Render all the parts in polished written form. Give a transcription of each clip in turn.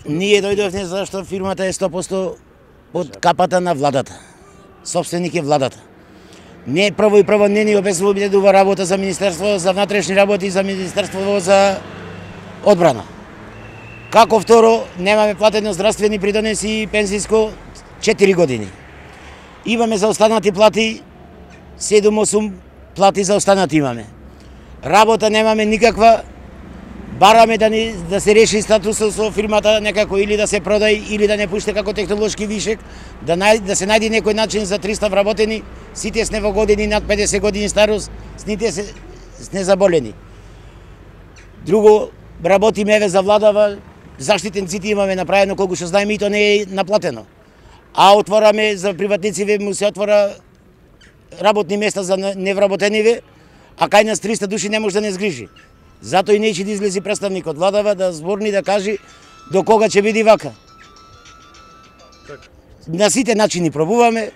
Ние дојдовме зашто фирмата е 100% под капата на владата. Собственик е владата. Не прво и прво не ни обезбедува работа за Министерство за внатрешни работи и за Министерство за одбрана. Како второ, немаме платено здравствени придонеси и пензиско 4 години. Имаме за останати плати 7-8 плати за останати имаме. Работа немаме никаква. Бараме да се реши статусот со фирмата некако или да се продај или да не пуште како технолошки вишек, да се најде некој начин за 300 вработени, сите сне во години над 50 години старост, сите сне заболени. Друго, работиме еве за владава, заштитенците имаме направено колку што знаеме и то не е наплатено. А отвораме за приватнициве, му се отвора работни места за невработениве, а кај нас 300 души не може да не згрижи. Затоа и неće да излези представник од владава да зборни да кажи до кога ќе биде вака. На сите начини пробуваме.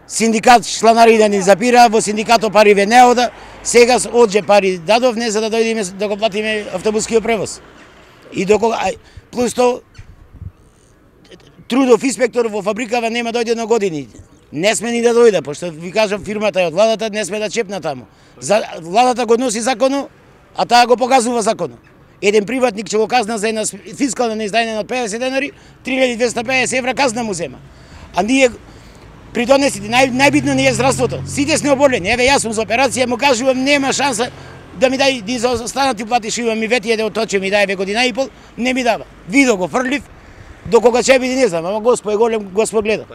Синдикат чланари да ни запира, во синдикатот пари ве не ода, сега одже пари дадовне за да дојдеме да го платиме автобускиот превоз. И до кога плюс то трудов инспектор во фабрикава нема дојде на години. Не сме ни да дојде, пошто ви кажам фирмата е од владата, не сме да чепна таму. Владата го носи законот, а таа го покажува законот. Еден приватник ќе го казна за една фискална неиздајна од 50 денари, 3250 евра казна му зема. А ние придонесите, најбитно не е здравството. Сите сме оболени. Еве јас сум за операција, му кажувам нема шанса да ми дај за останати плати што имам и ветија да оточе ми дај година и пол, не ми дава. Видо го фрлив, до кога ќе биде не знам, ама Господ е голем, Господ гледа.